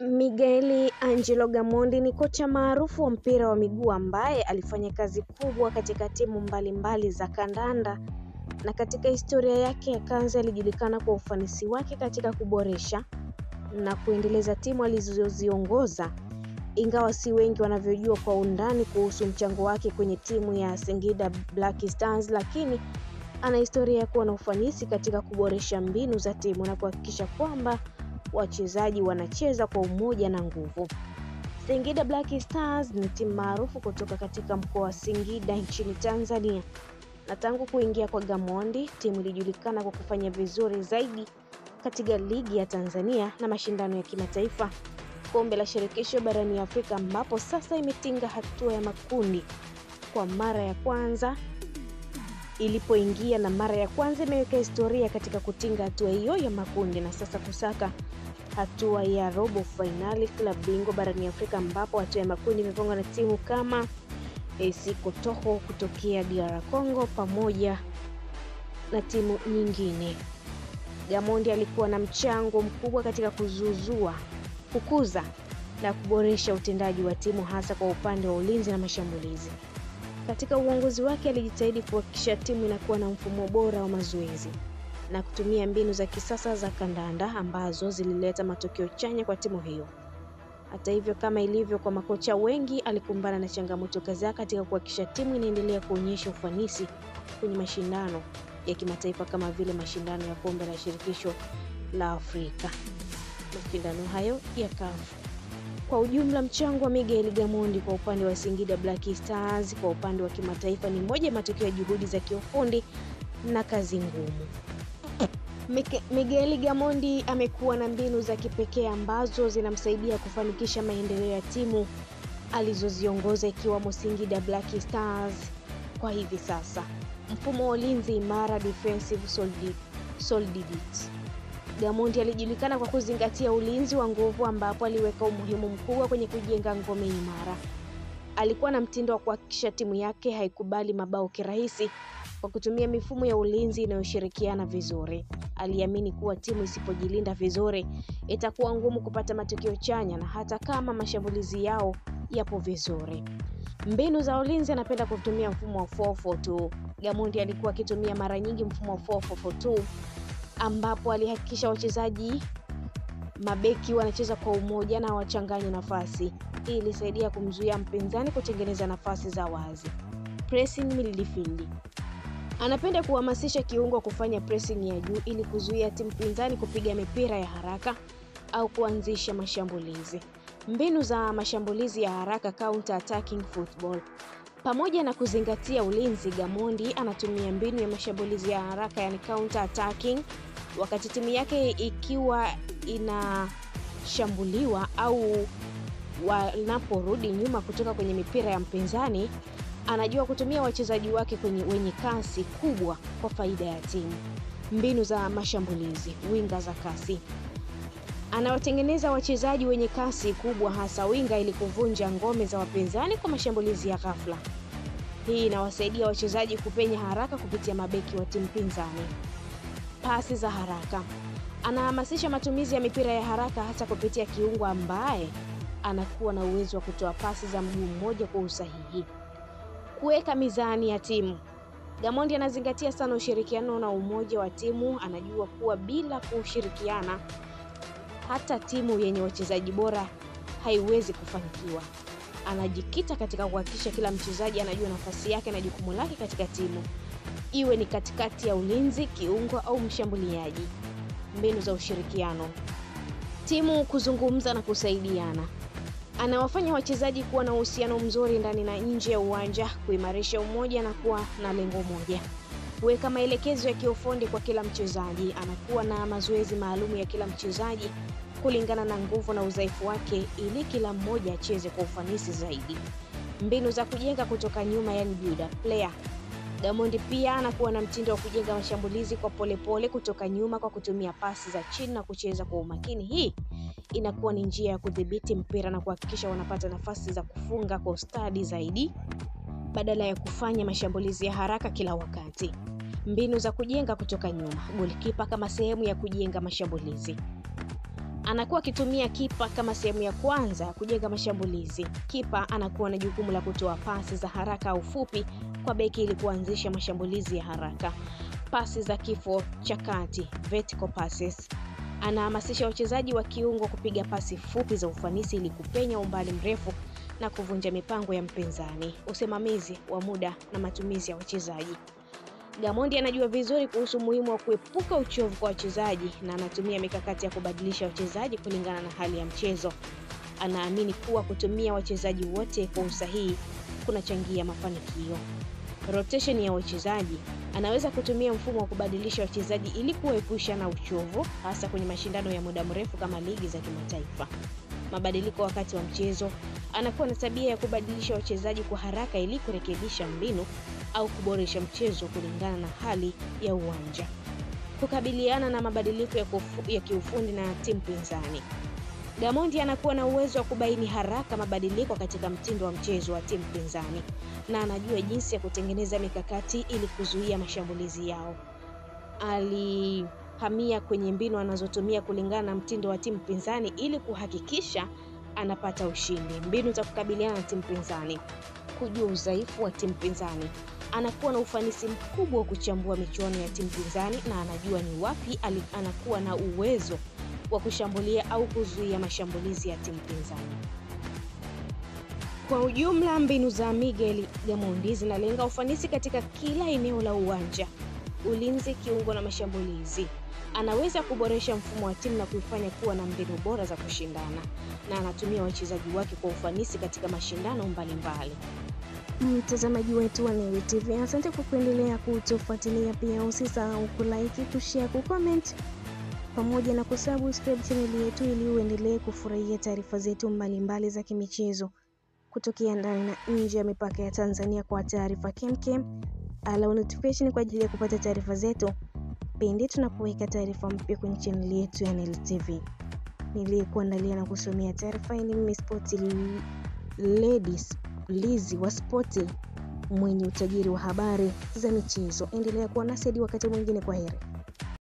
Miguel Angelo Gamondi ni kocha maarufu wa mpira wa miguu ambaye alifanya kazi kubwa katika timu mbalimbali za kandanda, na katika historia yake ya kazi alijulikana kwa ufanisi wake katika kuboresha na kuendeleza timu alizoziongoza. Ingawa si wengi wanavyojua kwa undani kuhusu mchango wake kwenye timu ya Singida Black Stars, lakini ana historia ya kuwa na ufanisi katika kuboresha mbinu za timu na kuhakikisha kwamba wachezaji wanacheza kwa umoja na nguvu. Singida Black Stars ni timu maarufu kutoka katika mkoa wa Singida nchini Tanzania. Na tangu kuingia kwa Gamondi, timu ilijulikana kwa kufanya vizuri zaidi katika ligi ya Tanzania na mashindano ya kimataifa, kombe la shirikisho barani Afrika, ambapo sasa imetinga hatua ya makundi kwa mara ya kwanza ilipoingia, na mara ya kwanza imeweka historia katika kutinga hatua hiyo ya makundi na sasa kusaka hatua ya robo finali klabu bingwa barani Afrika, ambapo hatua ya makundi imepangwa na timu kama AS Kotoho kutokea DR Congo pamoja na timu nyingine. Gamondi alikuwa na mchango mkubwa katika kukuza na kuboresha utendaji wa timu, hasa kwa upande wa ulinzi na mashambulizi. Katika uongozi wake alijitahidi kuhakikisha timu inakuwa na mfumo bora wa mazoezi na kutumia mbinu za kisasa za kandanda ambazo zilileta matokeo chanya kwa timu hiyo. Hata hivyo, kama ilivyo kwa makocha wengi, alikumbana na changamoto kadhaa katika kuhakikisha timu inaendelea kuonyesha ufanisi kwenye mashindano ya kimataifa kama vile mashindano ya kombe la shirikisho la Afrika, mashindano hayo ya CAF. Kwa ujumla, mchango wa Miguel Gamondi kwa upande wa Singida Black Stars kwa upande wa kimataifa ni moja ya matokeo ya juhudi za kiufundi na kazi ngumu. Miguel Gamondi amekuwa na mbinu za kipekee ambazo zinamsaidia kufanikisha maendeleo ya timu alizoziongoza, ikiwamo Singida Black Stars kwa hivi sasa. Mfumo wa ulinzi imara, defensive solidity. Gamondi alijulikana kwa kuzingatia ulinzi wa nguvu, ambapo aliweka umuhimu mkubwa kwenye kujenga ngome imara. Alikuwa na mtindo wa kuhakikisha timu yake haikubali mabao kirahisi kwa kutumia mifumo ya ulinzi inayoshirikiana vizuri. Aliamini kuwa timu isipojilinda vizuri itakuwa ngumu kupata matokeo chanya, na hata kama mashambulizi yao yapo vizuri. Mbinu za ulinzi, anapenda kutumia mfumo wa 4-4-2. Gamondi alikuwa akitumia mara nyingi mfumo wa 4-4-2, ambapo alihakikisha wachezaji mabeki wanacheza kwa umoja na wachanganye nafasi. Hii ilisaidia kumzuia mpinzani kutengeneza nafasi za wazi. Pressing midfield. Anapenda kuhamasisha kiungo kufanya pressing ya juu ili kuzuia timu pinzani kupiga mipira ya haraka au kuanzisha mashambulizi. Mbinu za mashambulizi ya haraka, counter attacking football. Pamoja na kuzingatia ulinzi, Gamondi anatumia mbinu ya mashambulizi ya haraka, yani counter attacking, wakati timu yake ikiwa inashambuliwa au wanaporudi nyuma kutoka kwenye mipira ya mpinzani. Anajua kutumia wachezaji wake wenye kasi kubwa kwa faida ya timu. Mbinu za mashambulizi, winga za kasi. Anawatengeneza wachezaji wenye kasi kubwa, hasa winga, ili kuvunja ngome za wapinzani kwa mashambulizi ya ghafla. Hii inawasaidia wachezaji kupenya haraka kupitia mabeki wa timu pinzani. Pasi za haraka. Anahamasisha matumizi ya mipira ya haraka, hasa kupitia kiungo ambaye anakuwa na uwezo wa kutoa pasi za mguu mmoja kwa usahihi. Kuweka mizani ya timu. Gamondi anazingatia sana ushirikiano na umoja wa timu. Anajua kuwa bila kushirikiana hata timu yenye wachezaji bora haiwezi kufanikiwa. Anajikita katika kuhakikisha kila mchezaji anajua nafasi yake na jukumu lake katika timu, iwe ni katikati ya ulinzi, kiungo au mshambuliaji. Mbinu za ushirikiano. Timu kuzungumza na kusaidiana. Anawafanya wachezaji kuwa na uhusiano mzuri ndani na nje ya uwanja, kuimarisha umoja na kuwa na lengo moja. Kuweka maelekezo ya kiufundi kwa kila mchezaji. Anakuwa na mazoezi maalum ya kila mchezaji kulingana na nguvu na udhaifu wake, ili kila mmoja acheze kwa ufanisi zaidi. Mbinu za kujenga kutoka nyuma, yani build player. Gamondi pia anakuwa na mtindo wa kujenga mashambulizi kwa polepole kutoka nyuma kwa kutumia pasi za chini na kucheza kwa umakini. Hii inakuwa ni njia ya kudhibiti mpira na kuhakikisha wanapata nafasi za kufunga kwa ustadi zaidi, badala ya kufanya mashambulizi ya haraka kila wakati. Mbinu za kujenga kutoka nyuma. Golikipa kama sehemu ya kujenga mashambulizi. anakuwa akitumia kipa kama sehemu ya kwanza ya kujenga mashambulizi. Kipa anakuwa na jukumu la kutoa pasi za haraka au fupi kwa beki ili kuanzisha mashambulizi ya haraka. Pasi za kifo cha kati, vertical passes. Anahamasisha wachezaji wa kiungo kupiga pasi fupi za ufanisi ili kupenya umbali mrefu na kuvunja mipango ya mpinzani. Usimamizi wa muda na matumizi ya wachezaji. Gamondi anajua vizuri kuhusu umuhimu wa kuepuka uchovu kwa wachezaji na anatumia mikakati ya kubadilisha wachezaji kulingana na hali ya mchezo. Anaamini kuwa kutumia wachezaji wote kwa usahihi kunachangia mafanikio. Rotation ya wachezaji. Anaweza kutumia mfumo wa kubadilisha wachezaji ili kuepusha na uchovu, hasa kwenye mashindano ya muda mrefu kama ligi za kimataifa. Mabadiliko wakati wa mchezo. Anakuwa na tabia ya kubadilisha wachezaji kwa haraka ili kurekebisha mbinu au kuboresha mchezo kulingana na hali ya uwanja. Kukabiliana na mabadiliko ya kiufundi na timu pinzani. Gamondi anakuwa na uwezo wa kubaini haraka mabadiliko katika mtindo wa mchezo wa timu pinzani na anajua jinsi ya kutengeneza mikakati ili kuzuia mashambulizi yao. Alihamia kwenye mbinu anazotumia kulingana na mtindo wa timu pinzani ili kuhakikisha anapata ushindi. Mbinu za kukabiliana na timu pinzani. Kujua udhaifu wa timu pinzani. Anakuwa na ufanisi mkubwa wa kuchambua michuano ya timu pinzani na anajua ni wapi anakuwa na uwezo wa kushambulia au kuzuia mashambulizi ya timu pinzani. Kwa ujumla, mbinu za Miguel Gamondi zinalenga ufanisi katika kila eneo la uwanja: ulinzi, kiungo na mashambulizi. Anaweza kuboresha mfumo wa timu na kuifanya kuwa na mbinu bora za kushindana na anatumia wachezaji wake kwa ufanisi katika mashindano mbalimbali. Mtazamaji wetu wa Newi TV, asante kwa kuendelea kutufuatilia. Pia usisahau kulike, kushare, kucomment pamoja na kusubscribe channel yetu ili uendelee kufurahia taarifa zetu mbalimbali za kimichezo kutokea ndani na nje ya mipaka ya Tanzania. Kwa taarifa kemkem, allow notification kwa ajili ya kupata taarifa zetu pindi tunapoweka taarifa mpya kwenye channel yetu ya Newi TV. Nilikuandalia na kusomea taarifa hii mimi Sport Ladies Lizi wa Spoti, mwenye utajiri wa habari za michezo. Endelea kuwa nasi hadi wakati mwingine. Kwa heri.